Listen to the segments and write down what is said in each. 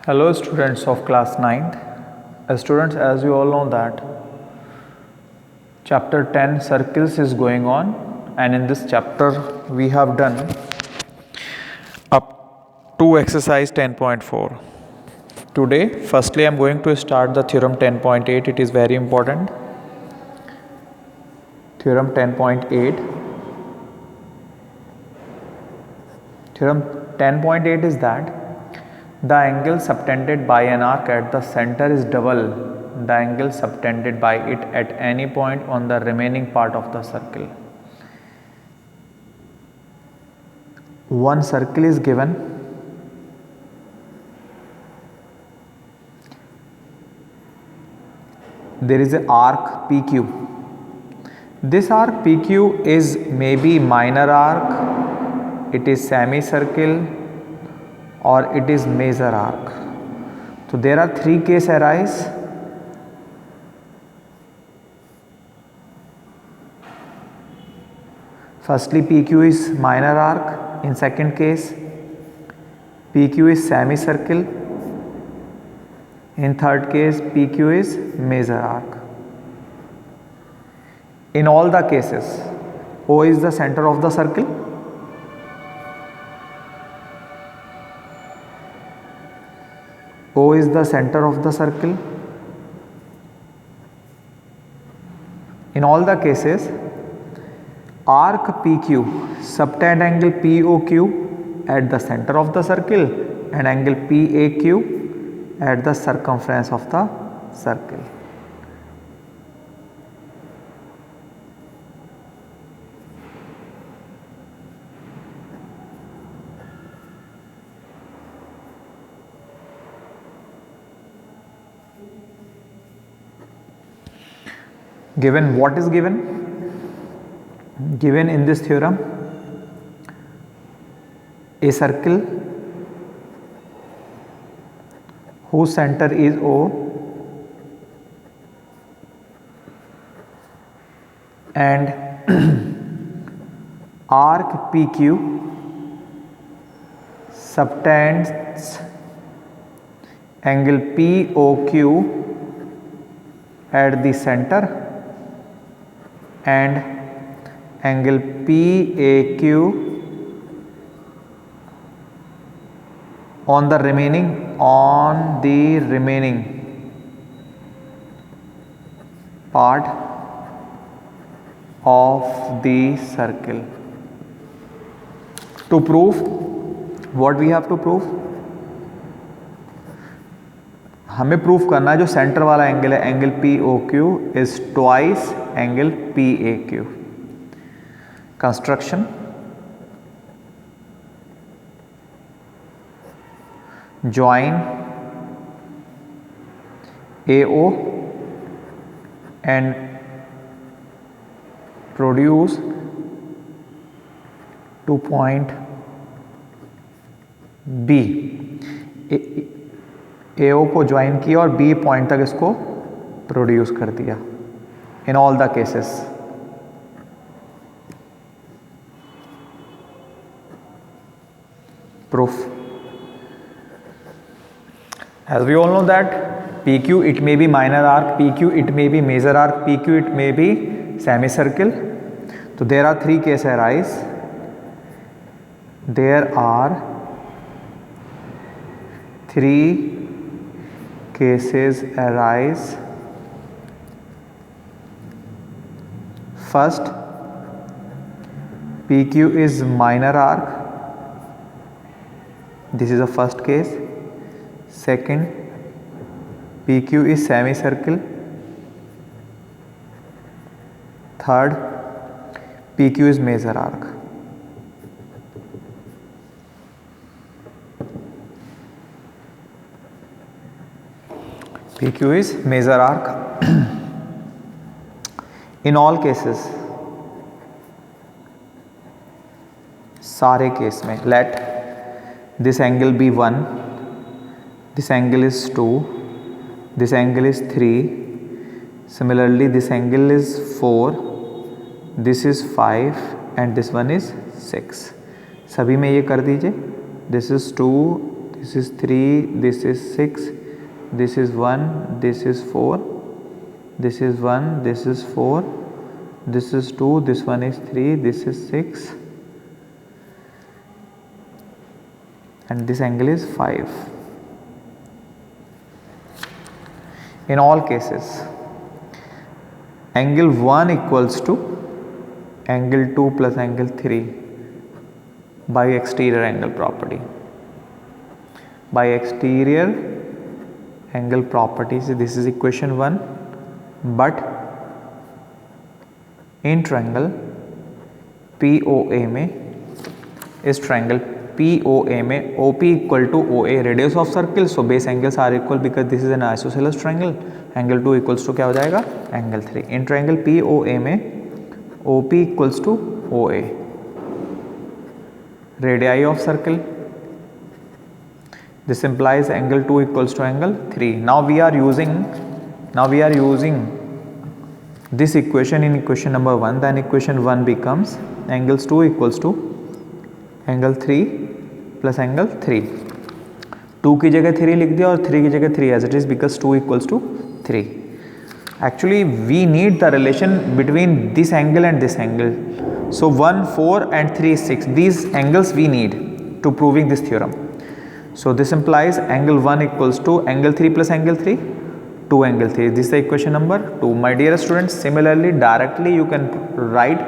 Hello students of class 9th. Students, as you all know that chapter 10 circles is going on, and in this chapter we have done up to exercise 10.4. Today firstly I am going to start the theorem 10.8. It is very important. Theorem 10.8. Theorem 10.8 is that the angle subtended by an arc at the center is double the angle subtended by it at any point on the remaining part of the circle. One circle is given. There is an arc PQ. This arc PQ is maybe minor arc, it is semicircle, or it is major arc. So there are three cases arise. Firstly, PQ is minor arc. In second case, PQ is semicircle. In third case, PQ is major arc. In all the cases, O is the center of the circle. O is the center of the circle. In all the cases, arc PQ subtend angle POQ at the center of the circle and angle PAQ at the circumference of the circle. Given what is given? Given in this theorem a circle whose center is O and arc PQ subtends angle POQ at the center and angle PAQ on the remaining part of the circle. To prove, what we have to prove? हमें proof करना है जो centre वाला angle है angle POQ is twice angle PAQ. Construction, join AO and produce to point B. AO को join किया और B point तक इसको प्रोड्यूस कर दिया. In all the cases proof. As we all know that PQ it may be minor arc, PQ it may be major arc, PQ it may be semicircle. So there are three cases arise. There are three cases arise. First, PQ is minor arc. This is the first case. Second, PQ is semicircle. Third, PQ is major arc. PQ is major arc. In all cases, सारे case में let this angle be 1, this angle is 2, this angle is 3, similarly this angle is 4, this is 5 and this one is 6. सभी में ये कर दीजिए. This is 2, this is 3, this is 6, this is 1, this is 4, this is 1, this is 4, this is 2, this one is 3, this is 6, and this angle is 5. In all cases, angle 1 equals to angle 2 plus angle 3 by exterior angle property. By exterior angle properties, this is equation 1, but in triangle POA में, इस triangle POA में OP equal to OA radius of circle, so base angles are equal because this is an isosceles triangle. Angle 2 equals to क्या हो जाएगा, angle 3. In triangle POA में OP equals to OA, radii of circle. This implies angle 2 equals to angle 3. Now we are using this equation in equation number 1. Then equation 1 becomes angles 2 equals to angle 3 plus angle 3. 2 की जगह 3 लिख दिया और 3 की जगह 3 as it is because 2 equals to 3. Actually we need the relation between this angle and this angle. So 1, 4 and 3 is 6. These angles we need to proving this theorem. So this implies angle 1 equals to angle 3 plus angle 3, 2 angle 3. This is the equation number 2. My dear students, similarly directly you can write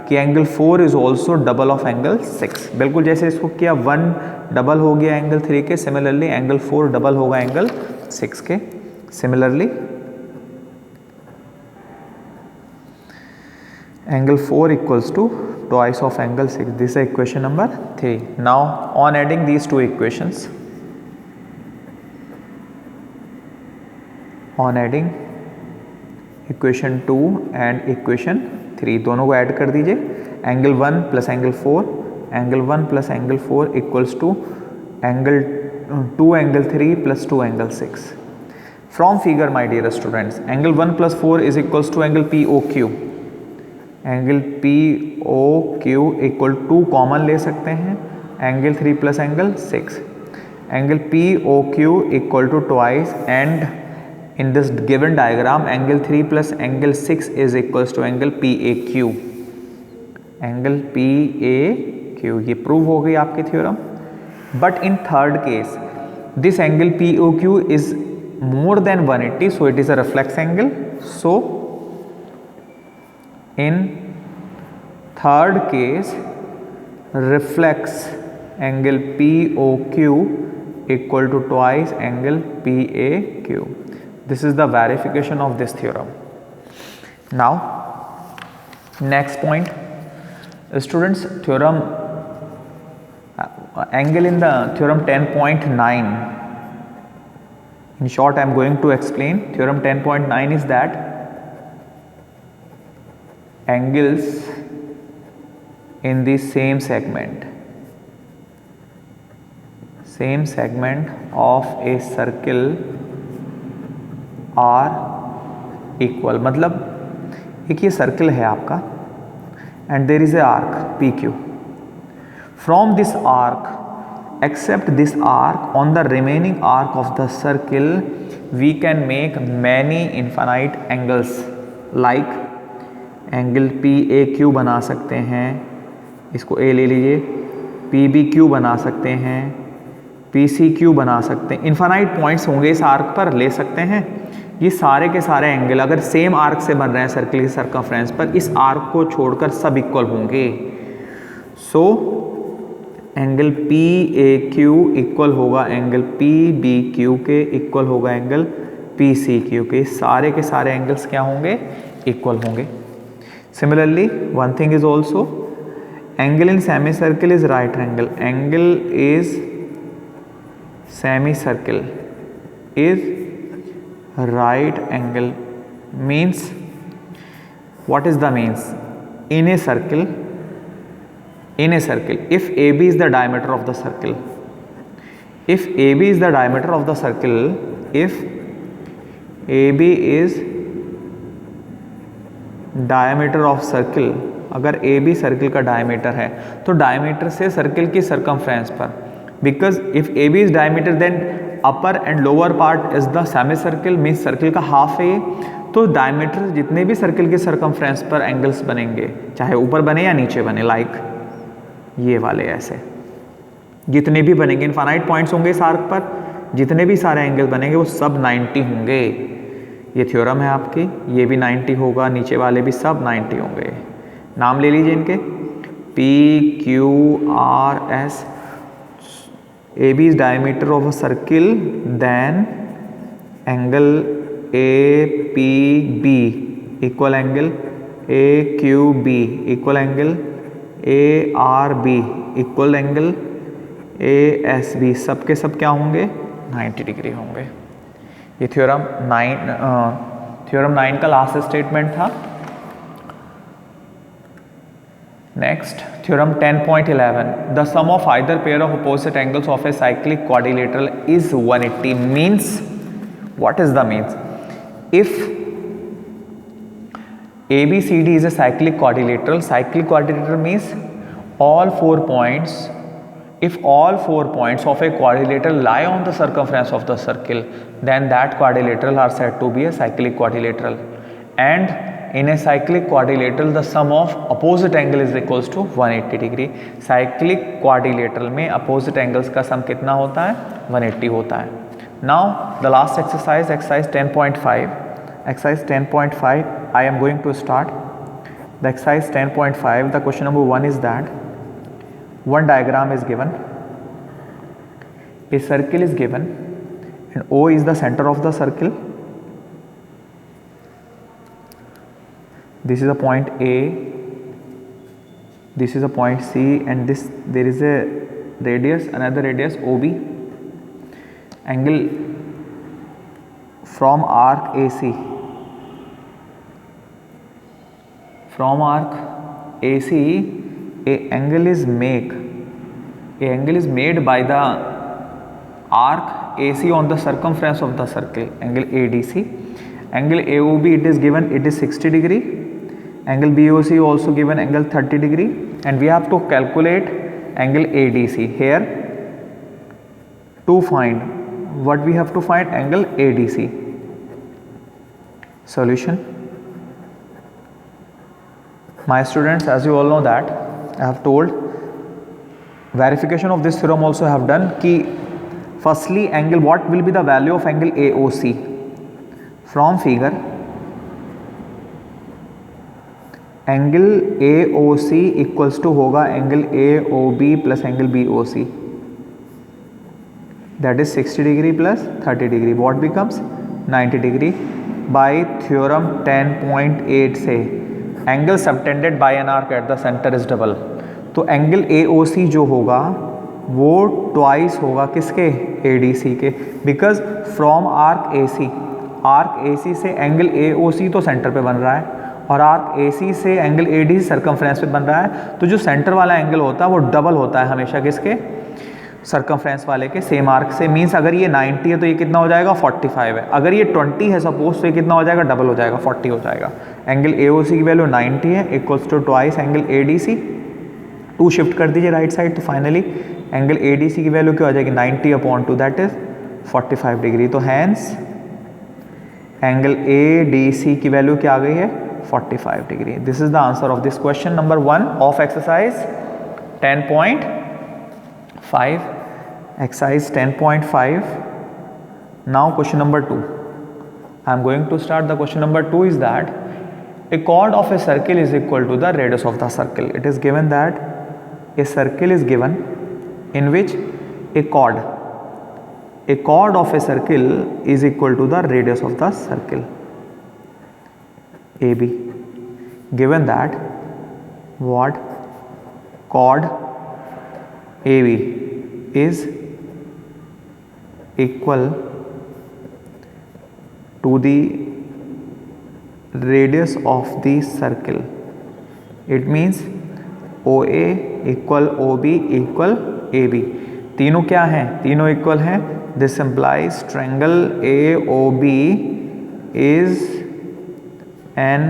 कि angle 4 is also double of angle 6. बिल्कुल जैसे इसको किया 1 double हो गया angle 3 के, similarly angle 4 double होगा angle 6 के. Similarly angle 4 equals to twice of angle 6. This is equation number 3. Now on adding these two equations, on adding equation 2 and equation 3, दोनों को ऐड कर दीजिए. angle 1 plus angle 4, angle 1 plus angle 4 equals to angle 2 angle 3 plus 2 angle 6. From figure, my dear students, angle 1 plus 4 is equals to angle POQ. Angle POQ equal to common ले सकते हैं angle 3 plus angle 6. Angle POQ equal to twice, and in this given diagram angle 3 plus angle 6 is equals to angle PAQ. Angle PAQ, ये prove हो गई आपकी theorem. But in third case this angle POQ is more than 180, so it is a reflex angle. So in third case reflex angle POQ equal to twice angle PAQ. This is the verification of this theorem. Now next point, students, theorem angle in the theorem 10.9. In short, I am going to explain. Theorem 10.9 is that angles in the same segment of a circle are equal. मतलब एक ये circle है आपका and there is a arc PQ. From this arc, except this arc, on the remaining arc of the circle we can make many infinite angles. Like angle PAQ बना सकते हैं, इसको A ले लीजिए, PBQ बना सकते हैं, PCQ बना सकते हैं. इन्फानाइट पॉइंट्स होंगे इस आर्क पर, ले सकते हैं. ये सारे के सारे एंगल अगर सेम आर्क से बन रहे हैं सर्कल की सर्कमफ्रेंस पर, इस आर्क को छोड़कर सब इक्वल होंगे. सो एंगल PAQ इक्वल होगा एंगल PBQ के, इक्वल होगा एंगल PCQ के. सारे के सारे एंगल्स क्या होंगे, इक्वल होंगे. Similarly, one thing is also angle in semicircle is right angle. Angle is semicircle is right angle. Means what is the means? In a circle, if AB is the diameter of the circle, if AB is the diameter of the circle, if AB is diameter of circle, अगर A B circle का diameter है तो diameter से circle की circumference पर because if AB is diameter then upper and lower part is the semicircle, means circle का half है ये, तो डायमीटर जितने भी सर्किल के सरकमफ्रेंस पर एंगल्स बनेंगे, चाहे ऊपर बने या नीचे बने, लाइक ये वाले ऐसे जितने भी बनेंगे, इनफाइनाइट पॉइंट्स होंगे इस आर्क पर, जितने भी सारे एंगल बनेंगे वो सब 90 होंगे। ये थ्योरम है आपकी, ये भी 90 होगा, नीचे वाले भी सब 90 होंगे। नाम ले लीजिए इनके, P Q R S। AB is diameter of a circle, then angle APB equal angle AQB equal angle ARB equal angle ASB, सब के सब क्या होंगे 90 डिग्री होंगे। ये थ्योरम 9 का लास्ट स्टेटमेंट था। Next theorem 10.11, the sum of either pair of opposite angles of a cyclic quadrilateral is 180, means what is the means, if ABCD is a cyclic quadrilateral means all 4 points, if all 4 points of a quadrilateral lie on the circumference of the circle, then that quadrilateral are said to be a cyclic quadrilateral. And in a cyclic quadrilateral the sum of opposite angle is equals to 180 degree. cyclic quadrilateral में opposite angles का sum कितना होता है 180 होता है। Now the last exercise 10.5, exercise 10.5 I am going to start the exercise 10.5. the question number 1 is that one diagram is given, a circle is given and O is the center of the circle. This is a point A, this is a point C, and this there is a radius, another radius OB. Angle from arc AC, from arc AC a angle is made by the arc AC on the circumference of the circle, angle ADC. Angle AOB it is given, it is 60 degree. Angle BOC also given, angle 30 degree, and we have to calculate angle ADC here to find what we have to find, angle ADC. Solution. My students, as you all know that I have told verification of this theorem also I have done कि firstly angle, what will be the value of angle AOC from figure, angle AOC equals to होगा angle AOB plus angle BOC, that is 60 degree plus 30 degree, what becomes 90 degree. By theorem 10.8 से angle subtended by an arc at the centre is double, तो angle AOC जो होगा वो twice होगा किसके ADC के, because from arc AC से angle AOC तो सेंटर पे बन रहा है और आर्क AC से एंगल ADC सर्कमफ्रेंस पे बन रहा है, तो जो सेंटर वाला एंगल होता है वो डबल होता है हमेशा किसके सर्कमफ्रेंस वाले के सेम आर्क से। मीन्स अगर ये 90 है तो ये कितना हो जाएगा 45 है, अगर ये 20 है सपोज तो ये कितना हो जाएगा डबल हो जाएगा 40 हो जाएगा। एंगल AOC की वैल्यू 90 है equals to twice angle ADC, 2 shift कर दीजिए राइट साइड, तो फाइनली एंगल ADC की वैल्यू क्या हो जाएगी 90/2 दैट इज 45 डिग्री। तो हैंस एंगल ADC की वैल्यू क्या आ गई है 45 degree. This is the answer of this question number 1 of exercise 10.5. exercise 10.5. now question number 2, I am going to start the question number 2 is that a chord of a circle is equal to the radius of the circle. It is given that a circle is given in which a chord of a circle is equal to the radius of the circle AB. Given that what chord AB is equal to the radius of the circle, it means OA equal OB equal AB. तीनों क्या हैं, तीनों equal हैं। This implies triangle AOB is an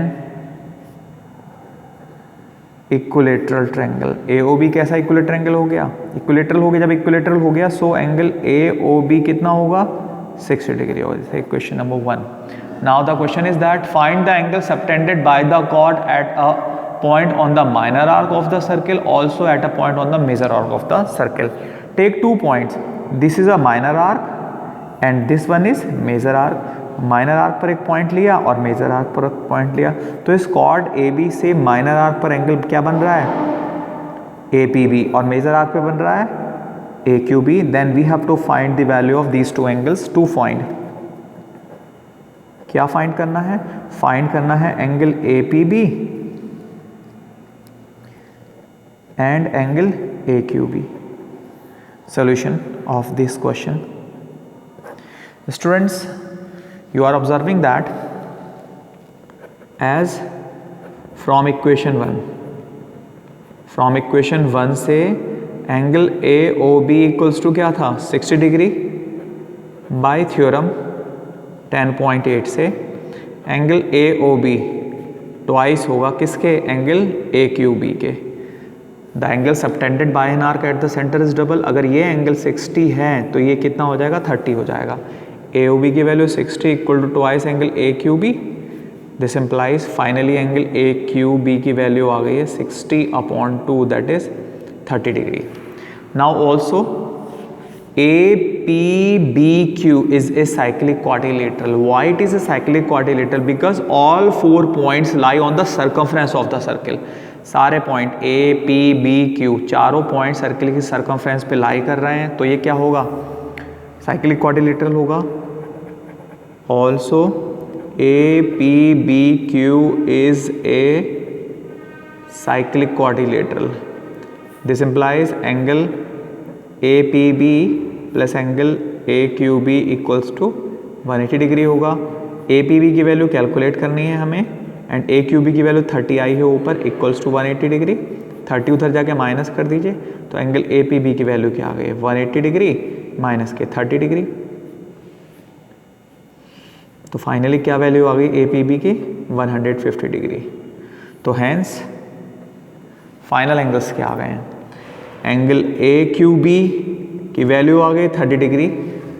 equilateral triangle. AOB कैसा equilateral triangle हो गया? Equilateral हो गया। जब इक्विलेटरल हो गया सो एंगल AOB कितना होगा? 60 डिग्री होगा। जैसे question number 1। Now the question is that find the angle subtended by the chord at a point on the minor arc of the circle, also at a point on the major arc of the circle. Take 2 points. This is a minor arc and this one is major arc. Minor arc पर एक point लिया और major arc पर एक point लिया, तो इस cord AB से माइनर आर्क पर एंगल क्या बन रहा है? APB, और मेजर आर्क पे बन रहा है AQB. Then we have to find the value of these two angles to find. क्या फाइंड करना है? फाइंड करना है angle APB and angle AQB. Solution of this question. Students, you are observing that as from equation 1 से angle AOB equals to क्या था? 60 degree. By theorem 10.8 से angle AOB twice होगा किसके? एंगल AQB के। The angle subtended by an arc at the centre is double. अगर ये angle 60 है तो ये कितना हो जाएगा? 30 हो जाएगा। AOB की value 60 equal to twice angle AQB। This implies finally angle AQB की वैल्यू आ गई है 60/2, that is 30 degree. Now also APBQ is a cyclic quadrilateral. Why it is a cyclic quadrilateral? Because all 4 points lie on the circumference of the circle. सारे point APBQ चारों point circle की circumference पे lie कर रहे हैं, तो ये क्या होगा? साइक्लिक क्वाड्रिलेटरल होगा। Also APBQ is a cyclic quadrilateral. This implies angle APB plus angle AQB equals to 180 degree होगा। APB की वैल्यू कैलकुलेट करनी है हमें एंड AQB की वैल्यू 30 आई है ऊपर, इक्वल्स टू 180 डिग्री। 30 उधर जाके माइनस कर दीजिए तो एंगल APB की वैल्यू क्या आ गई? 180 डिग्री माइनस के 30 डिग्री। तो फाइनली क्या वैल्यू आ गई APB की? 150 डिग्री। तो हैंस फाइनल एंगल्स क्या आ गए हैं? एंगल AQB की वैल्यू आ गई 30 degree.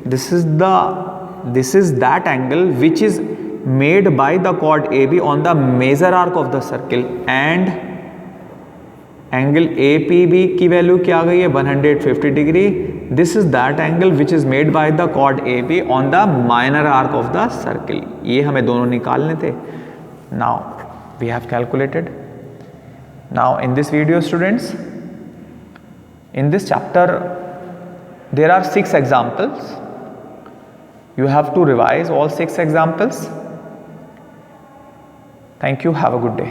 This is that angle which is made by the chord AB on the major arc of the circle, and angle APB की वैल्यू क्या आ गई है? 150 degree. This is that angle which is made by the chord AB on the minor arc of the circle. ये हमें दोनों निकालने थे। Now we have calculated. Now in this video students, in this chapter there are 6 examples. You have to revise all 6 examples. Thank you. Have a good day.